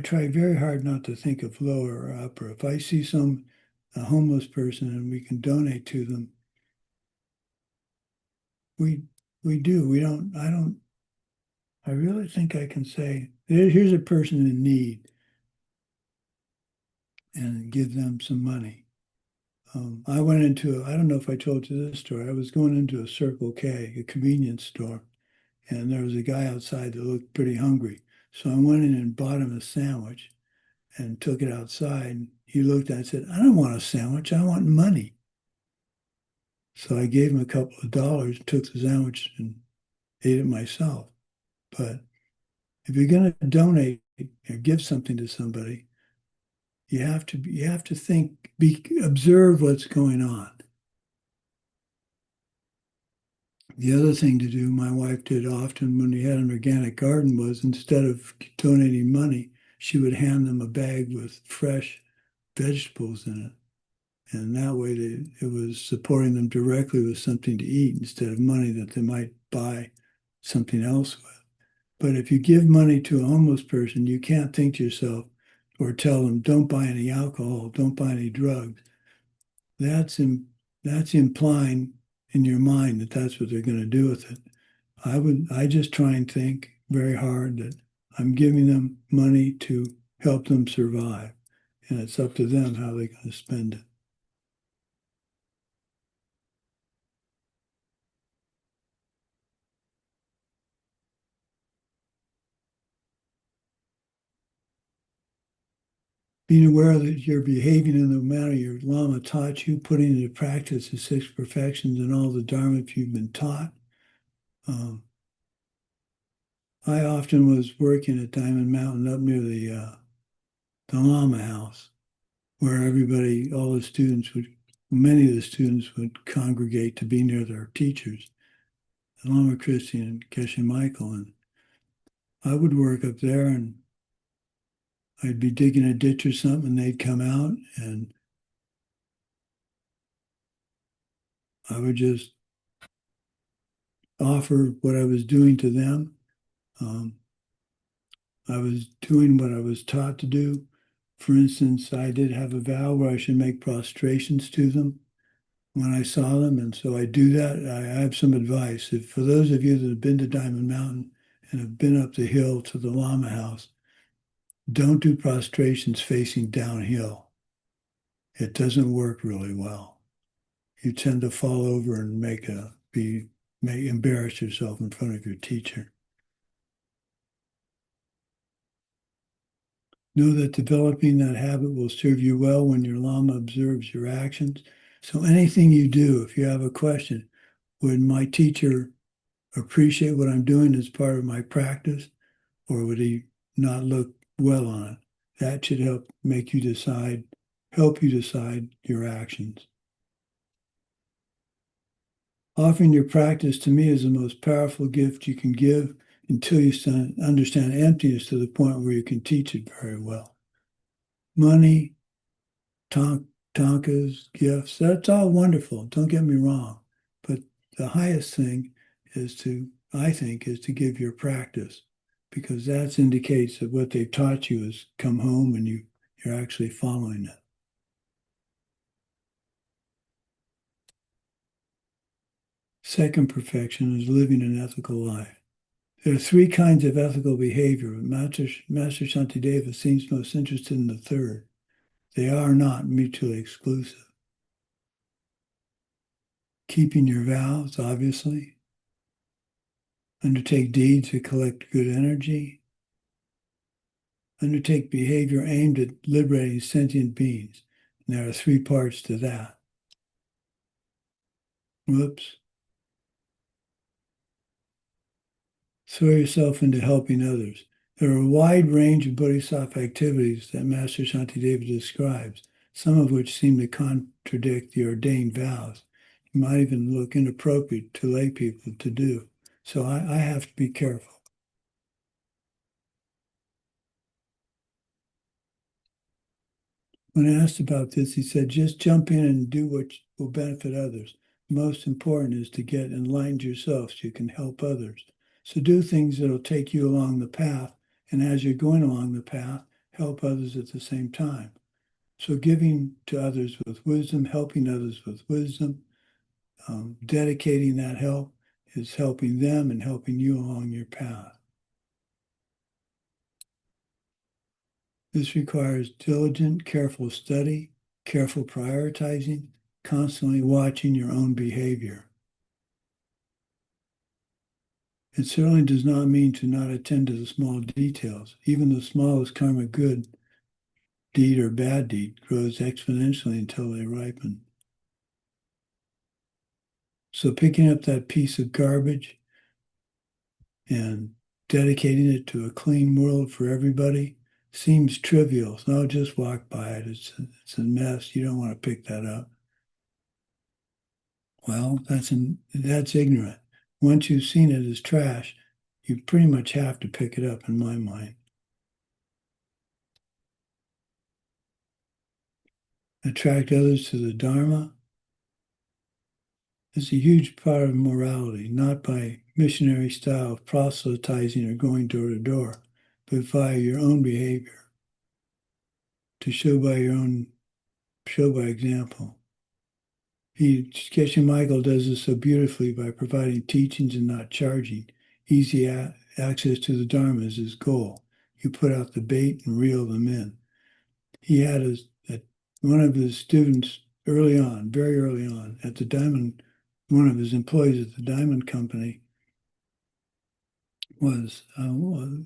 try very hard not to think of lower or upper. If I see a homeless person and we can donate to them, we do. I really think I can say, here's a person in need and give them some money. I went into, I don't know if I told you this story, I was going into a Circle K, a convenience store, and there was a guy outside that looked pretty hungry. So I went in and bought him a sandwich and took it outside. And he looked at it and said, I don't want a sandwich, I want money. So I gave him a couple of dollars, took the sandwich and ate it myself. But if you're going to donate or give something to somebody, you have to think, observe what's going on. The other thing to do, my wife did often when we had an organic garden, was instead of donating money, she would hand them a bag with fresh vegetables in it. And that way it was supporting them directly with something to eat instead of money that they might buy something else with. But if you give money to a homeless person, you can't think to yourself or tell them, don't buy any alcohol, don't buy any drugs. That's implying in your mind that that's what they're going to do with it. I just try and think very hard that I'm giving them money to help them survive. And it's up to them how they're going to spend it. Being aware that you're behaving in the manner your Lama taught you, putting into practice the six perfections and all the Dharma you've been taught. I often was working at Diamond Mountain up near the Lama house, where many of the students would congregate to be near their teachers, the Lama Christian and Geshe Michael. And I would work up there and I'd be digging a ditch or something and they'd come out and I would just offer what I was doing to them. I was doing what I was taught to do. For instance, I did have a vow where I should make prostrations to them when I saw them, and so I do that. I have some advice. If for those of you that have been to Diamond Mountain and have been up the hill to the Lama house, don't do prostrations facing downhill. It doesn't work really well. You tend to fall over and embarrass yourself in front of your teacher. Know that developing that habit will serve you well when your Lama observes your actions. So anything you do, if you have a question, would my teacher appreciate what I'm doing as part of my practice, or would he not look well on it? That should help you decide your actions. Offering your practice to me is the most powerful gift you can give until you understand emptiness to the point where you can teach it very well. Money, tankas, gifts, that's all wonderful. Don't get me wrong. But the highest thing I think, is to give your practice, because that indicates that what they've taught you has come home and you're actually following it. Second perfection is living an ethical life. There are three kinds of ethical behavior, but Master Shantideva seems most interested in the third. They are not mutually exclusive. Keeping your vows, obviously. Undertake deeds that collect good energy. Undertake behavior aimed at liberating sentient beings. And there are three parts to that. Whoops. Throw yourself into helping others. There are a wide range of Bodhisattva activities that Master Shantideva describes, some of which seem to contradict the ordained vows. You might even look inappropriate to lay people to do. So I have to be careful. When asked about this, he said, just jump in and do what will benefit others. Most important is to get enlightened yourself so you can help others. So do things that will take you along the path, and as you're going along the path, help others at the same time. So giving to others with wisdom, helping others with wisdom, dedicating that help is helping them and helping you along your path. This requires diligent, careful study, careful prioritizing, constantly watching your own behavior. It certainly does not mean to not attend to the small details. Even the smallest karma good deed or bad deed grows exponentially until they ripen. So picking up that piece of garbage and dedicating it to a clean world for everybody seems trivial. So just walk by it. It's a mess. You don't want to pick that up. Well, that's ignorant. Once you've seen it as trash, you pretty much have to pick it up, in my mind. Attract others to the Dharma is a huge part of morality, not by missionary style of proselytizing or going door to door, but via your own behavior, to show by example. Geshe Michael does this so beautifully by providing teachings and not charging. Easy access to the Dharma is his goal. You put out the bait and reel them in. He had one of his students early on, very early on, at the Diamond, one of his employees at the Diamond Company was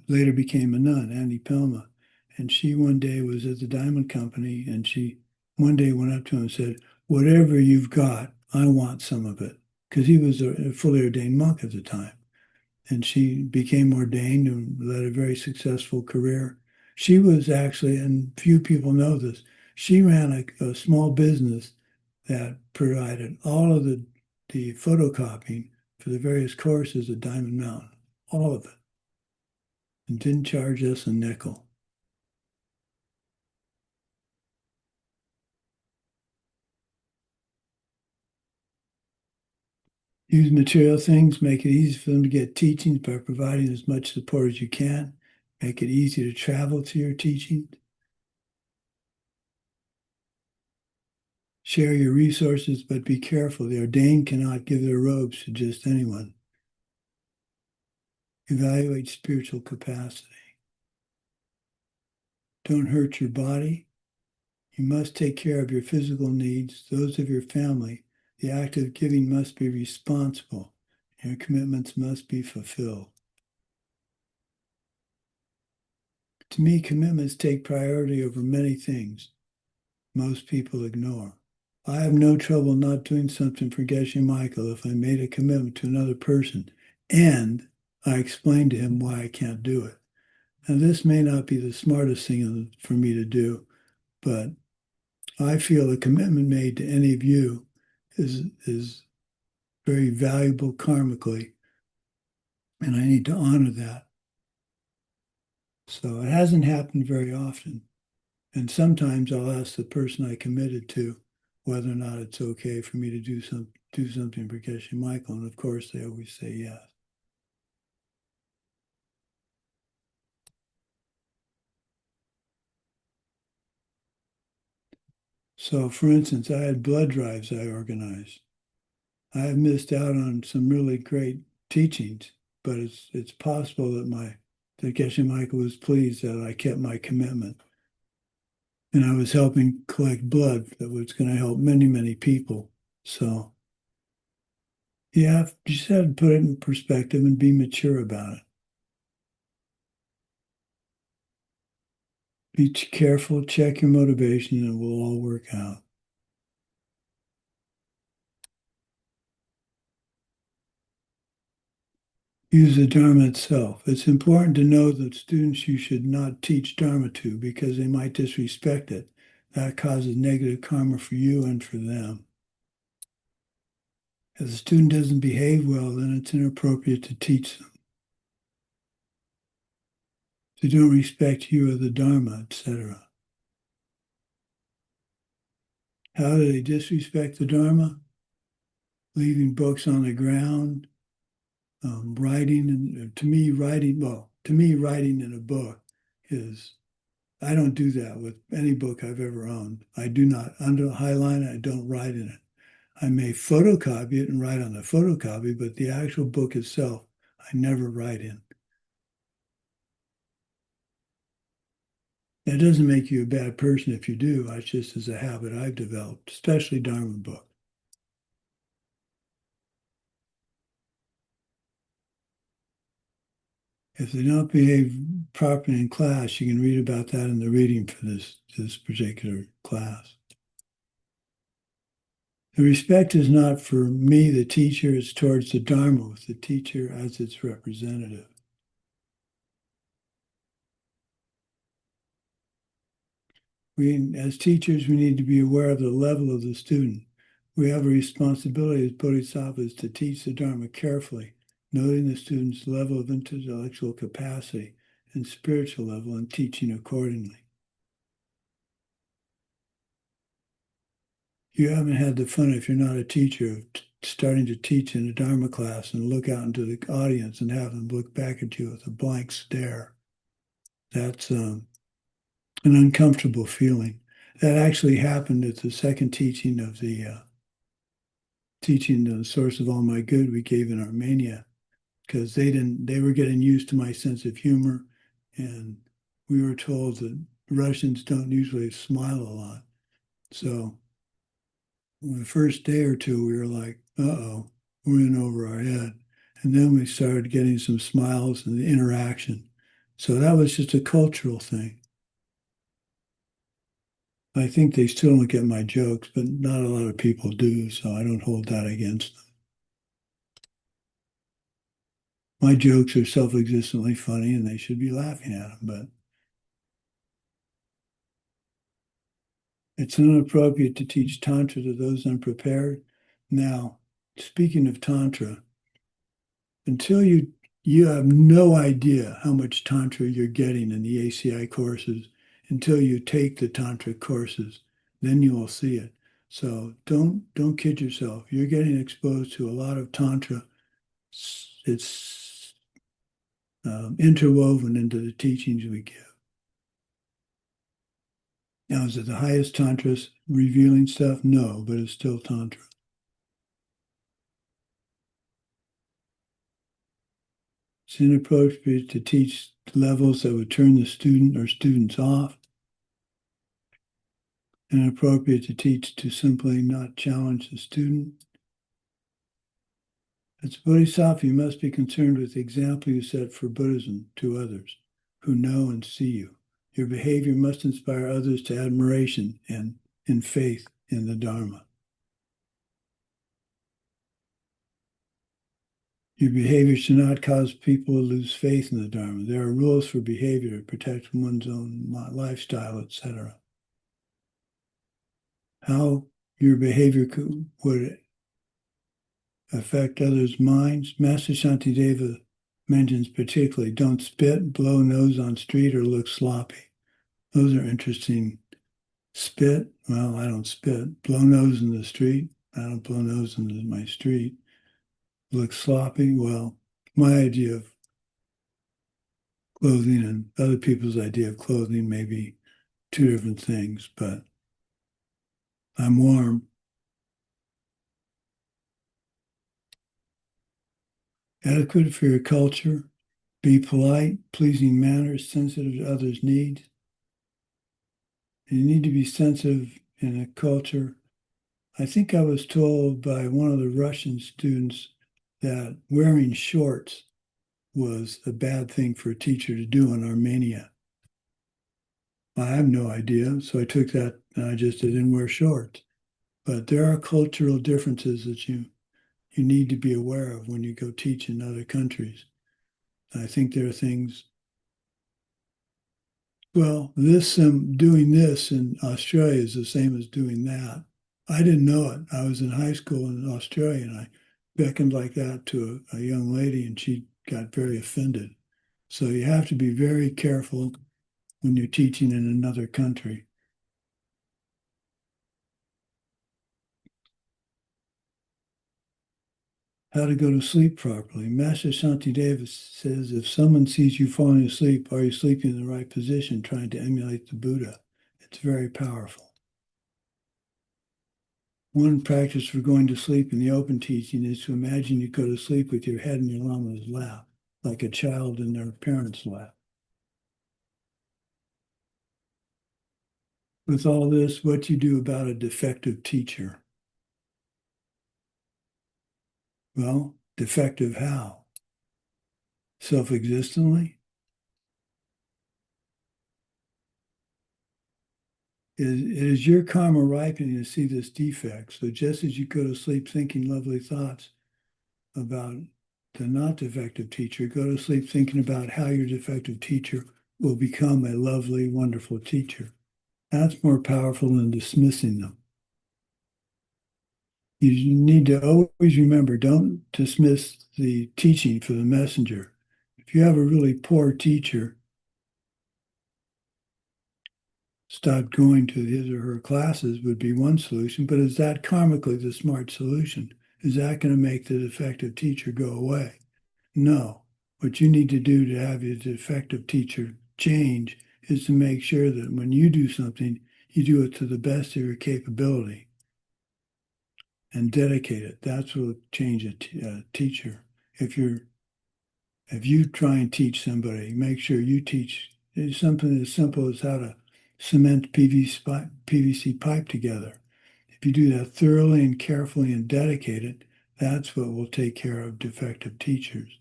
later became a nun, Annie Pelma. And she one day was at the Diamond Company, and she one day went up to him and said, whatever you've got, I want some of it. Because he was a fully ordained monk at the time. And she became ordained and led a very successful career. She was actually, and few people know this, she ran a small business that provided all of the photocopying for the various courses at Diamond Mountain, all of it, and didn't charge us a nickel. Use material things, make it easy for them to get teachings by providing as much support as you can. Make it easy to travel to your teachings. Share your resources, but be careful. The ordained cannot give their robes to just anyone. Evaluate spiritual capacity. Don't hurt your body. You must take care of your physical needs, those of your family. The act of giving must be responsible. Your commitments must be fulfilled. To me, commitments take priority over many things most people ignore. I have no trouble not doing something for Geshe Michael if I made a commitment to another person and I explain to him why I can't do it. Now, this may not be the smartest thing for me to do, but I feel a commitment made to any of you is very valuable karmically, and I need to honor that. So it hasn't happened very often. And sometimes I'll ask the person I committed to whether or not it's okay for me to do something for Geshe Michael. And of course, they always say yes. So, for instance, I had blood drives I organized. I have missed out on some really great teachings, but it's possible that Geshe Michael was pleased that I kept my commitment. And I was helping collect blood that was going to help many, many people. So you just have to put it in perspective and be mature about it. Be careful, check your motivation, and it will all work out. Use the Dharma itself. It's important to know that students you should not teach Dharma to because they might disrespect it. That causes negative karma for you and for them. If the student doesn't behave well, then it's inappropriate to teach them. They don't respect you or the Dharma, etc. How do they disrespect the Dharma? Leaving books on the ground, writing, and to me, writing in a book is, I don't do that with any book I've ever owned. I do not highline it, I don't write in it. I may photocopy it and write on the photocopy, but the actual book itself, I never write in. That doesn't make you a bad person if you do. It's just as a habit I've developed, especially Dharma books. If they don't behave properly in class, you can read about that in the reading for this particular class. The respect is not for me, the teacher, it's towards the Dharma with the teacher as its representative. As teachers, we need to be aware of the level of the student. We have a responsibility as Bodhisattvas to teach the Dharma carefully, noting the student's level of intellectual capacity and spiritual level and teaching accordingly. You haven't had the fun, if you're not a teacher, of starting to teach in a Dharma class and look out into the audience and have them look back at you with a blank stare. That's an uncomfortable feeling. That actually happened at the second teaching of the source of all my good we gave in Armenia, because they were getting used to my sense of humor, and we were told that Russians don't usually smile a lot. So the first day or two, we were like, uh-oh, we're in over our head. And then we started getting some smiles and the interaction. So that was just a cultural thing. I think they still don't get my jokes, but not a lot of people do, so I don't hold that against them. My jokes are self-existently funny and they should be laughing at them, but it's inappropriate to teach Tantra to those unprepared. Now, speaking of Tantra, until you have no idea how much Tantra you're getting in the ACI courses until you take the Tantra courses, then you will see it. So don't kid yourself. You're getting exposed to a lot of Tantra. It's interwoven into the teachings we give. Now, is it the highest Tantra revealing stuff? No, but it's still Tantra. It's inappropriate to teach levels that would turn the student or students off. Inappropriate to teach to simply not challenge the student. As Bodhisattva, you must be concerned with the example you set for Buddhism to others who know and see you. Your behavior must inspire others to admiration and in faith in the Dharma. Your behavior should not cause people to lose faith in the Dharma. There are rules for behavior to protect one's own lifestyle, etc. How your behavior would affect others' minds. Master Shantideva mentions particularly don't spit, blow nose on street, or look sloppy. Those are interesting. Spit, well, I don't spit. Blow nose in the street, I don't blow nose in my street. Look sloppy, well, my idea of clothing and other people's idea of clothing may be two different things, but I'm warm. Adequate for your culture. Be polite, pleasing manners, sensitive to others' needs. And you need to be sensitive in a culture. I think I was told by one of the Russian students that wearing shorts was a bad thing for a teacher to do in Armenia. I have no idea, so I took that and I just didn't wear shorts. But there are cultural differences that you need to be aware of when you go teach in other countries. I think there are things, well, doing this in Australia is the same as doing that. I didn't know it. I was in high school in Australia and I beckoned like that to a young lady and she got very offended. So you have to be very careful when you're teaching in another country. How to go to sleep properly. Master Shantideva says, if someone sees you falling asleep, are you sleeping in the right position, trying to emulate the Buddha? It's very powerful. One practice for going to sleep in the open teaching is to imagine you go to sleep with your head in your Lama's lap, like a child in their parents' lap. With all this, what do you do about a defective teacher? Well, defective how? Self-existently? It is your karma ripening to see this defect. So just as you go to sleep thinking lovely thoughts about the not defective teacher, go to sleep thinking about how your defective teacher will become a lovely, wonderful teacher. That's more powerful than dismissing them. You need to always remember, don't dismiss the teaching for the messenger. If you have a really poor teacher, stop going to his or her classes would be one solution, but is that karmically the smart solution? Is that going to make the defective teacher go away? No. What you need to do to have your defective teacher change is to make sure that when you do something, you do it to the best of your capability and dedicate it. That's what will change a teacher. If you try and teach somebody, make sure you teach something as simple as how to cement PVC pipe together. If you do that thoroughly and carefully and dedicated, that's what will take care of defective teachers.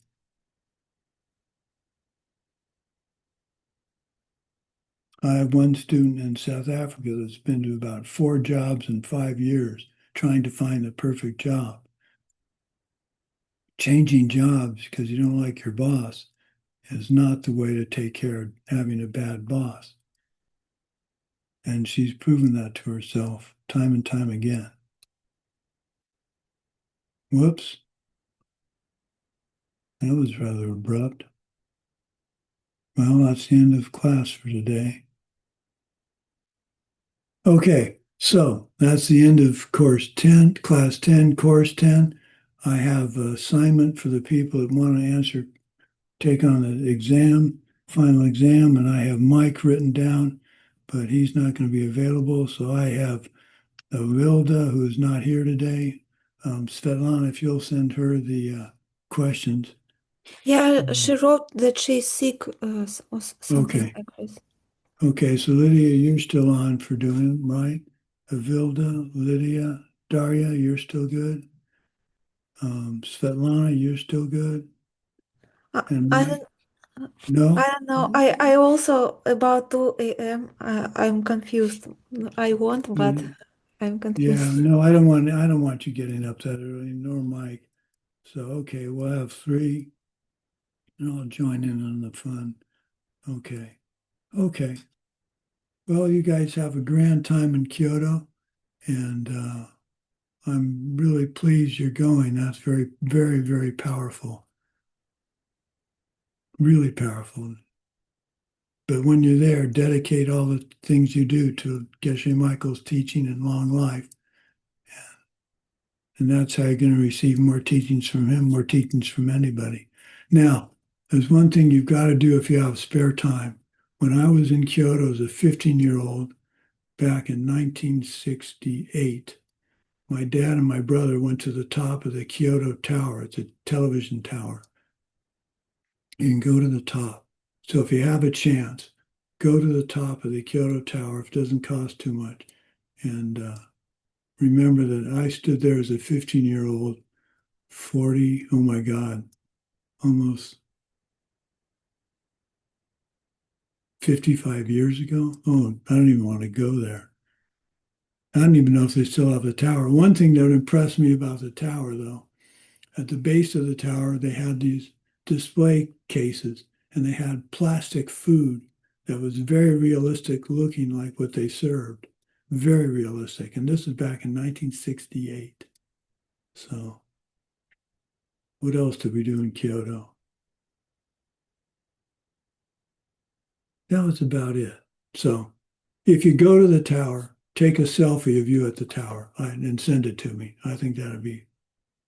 I have one student in South Africa that's been to about 4 jobs in 5 years trying to find the perfect job. Changing jobs because you don't like your boss is not the way to take care of having a bad boss. And she's proven that to herself time and time again. Whoops. That was rather abrupt. Well, that's the end of class for today. Okay, So that's the end of course 10, class 10, course 10. I have an assignment for the people that want to answer, take on the exam, final exam, and I have Mike written down, but he's not going to be available. So I have Vilda, who's not here today. Svetlana, if you'll send her the questions. Yeah, she wrote that she's sick or something Okay. like this. Okay, so Lydia, you're still on for doing it, right? Vilda, Lydia, Daria, you're still good. Svetlana, you're still good. And I Mike? don't, No? I don't know. I also about 2 a.m. I'm confused. I want, but I'm confused. Yeah, no, I don't want you getting up that early, nor Mike. So okay, we'll have 3, and I'll join in on the fun. Okay. Okay. Well, you guys have a grand time in Kyoto, and I'm really pleased you're going. That's very, very, very powerful. Really powerful. But when you're there, dedicate all the things you do to Geshe Michael's teaching and long life. And that's how you're going to receive more teachings from him, more teachings from anybody. Now, there's one thing you've got to do if you have spare time. When I was in Kyoto as a 15-year-old back in 1968, my dad and my brother went to the top of the Kyoto Tower. It's a television tower. You can go to the top. So if you have a chance, go to the top of the Kyoto Tower if it doesn't cost too much. And remember that I stood there as a 15-year-old, 40, oh my God, almost 55 years ago. Oh, I don't even want to go there. I don't even know if they still have the tower. One thing that impressed me about the tower, though, at the base of the tower, they had these display cases and they had plastic food that was very realistic looking like what they served. Very realistic. And this is back in 1968. So what else did we do in Kyoto? That was about it. So if you go to the tower, take a selfie of you at the tower and send it to me. I think that'd be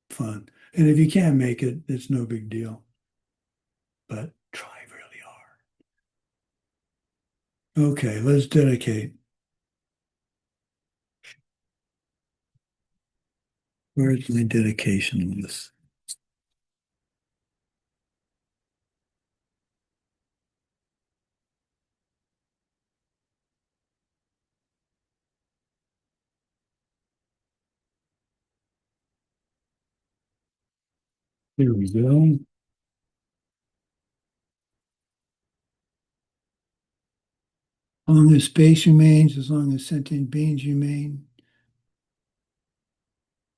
fun. And if you can't make it, it's no big deal. But try really hard. Okay, let's dedicate. Where's my dedication list? Here we go. As long as space remains, as long as sentient beings remain,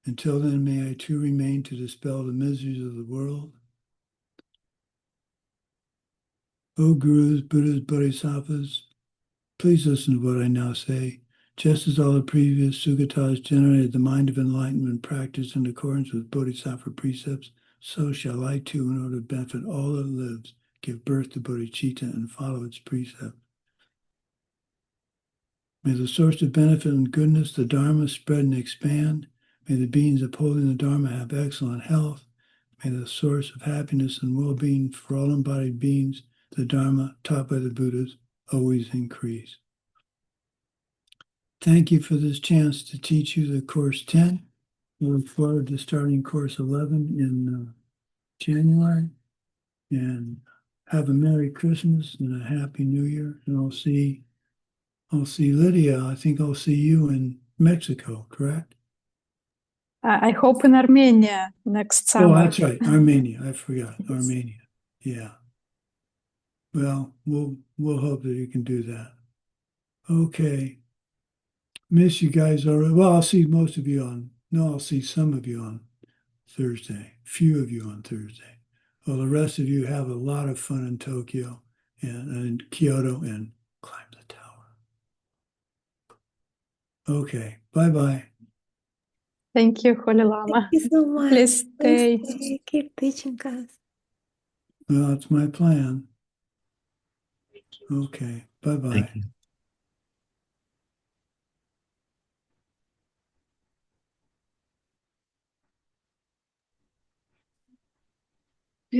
until then may I too remain to dispel the miseries of the world. O Gurus, Buddhas, Bodhisattvas, please listen to what I now say. Just as all the previous Sugatas generated the mind of enlightenment practice in accordance with Bodhisattva precepts, so shall I too, in order to benefit all that lives, give birth to bodhicitta and follow its precepts. May the source of benefit and goodness, the Dharma, spread and expand. May the beings upholding the Dharma have excellent health. May the source of happiness and well-being for all embodied beings, the Dharma taught by the Buddhas, always increase. Thank you for this chance to teach you the Course 10. We look forward to starting Course 11 in January. And have a Merry Christmas and a Happy New Year. And I'll see Lydia. I think I'll see you in Mexico, correct? I hope in Armenia next Oh, summer. that's right. Armenia. I forgot. Armenia. Yeah. Well, we'll hope that you can do that. Okay. Miss you guys already. Well, I'll see most of you I'll see some of you on Thursday. Few of you on Thursday. Well, the rest of you have a lot of fun in Tokyo and in Kyoto and climb the tower. Okay. Bye-bye. Thank you, Holy Lama. Thank you so much. Please stay. Please stay. Keep teaching us. Well, that's my plan. Okay. Bye-bye. Thank you.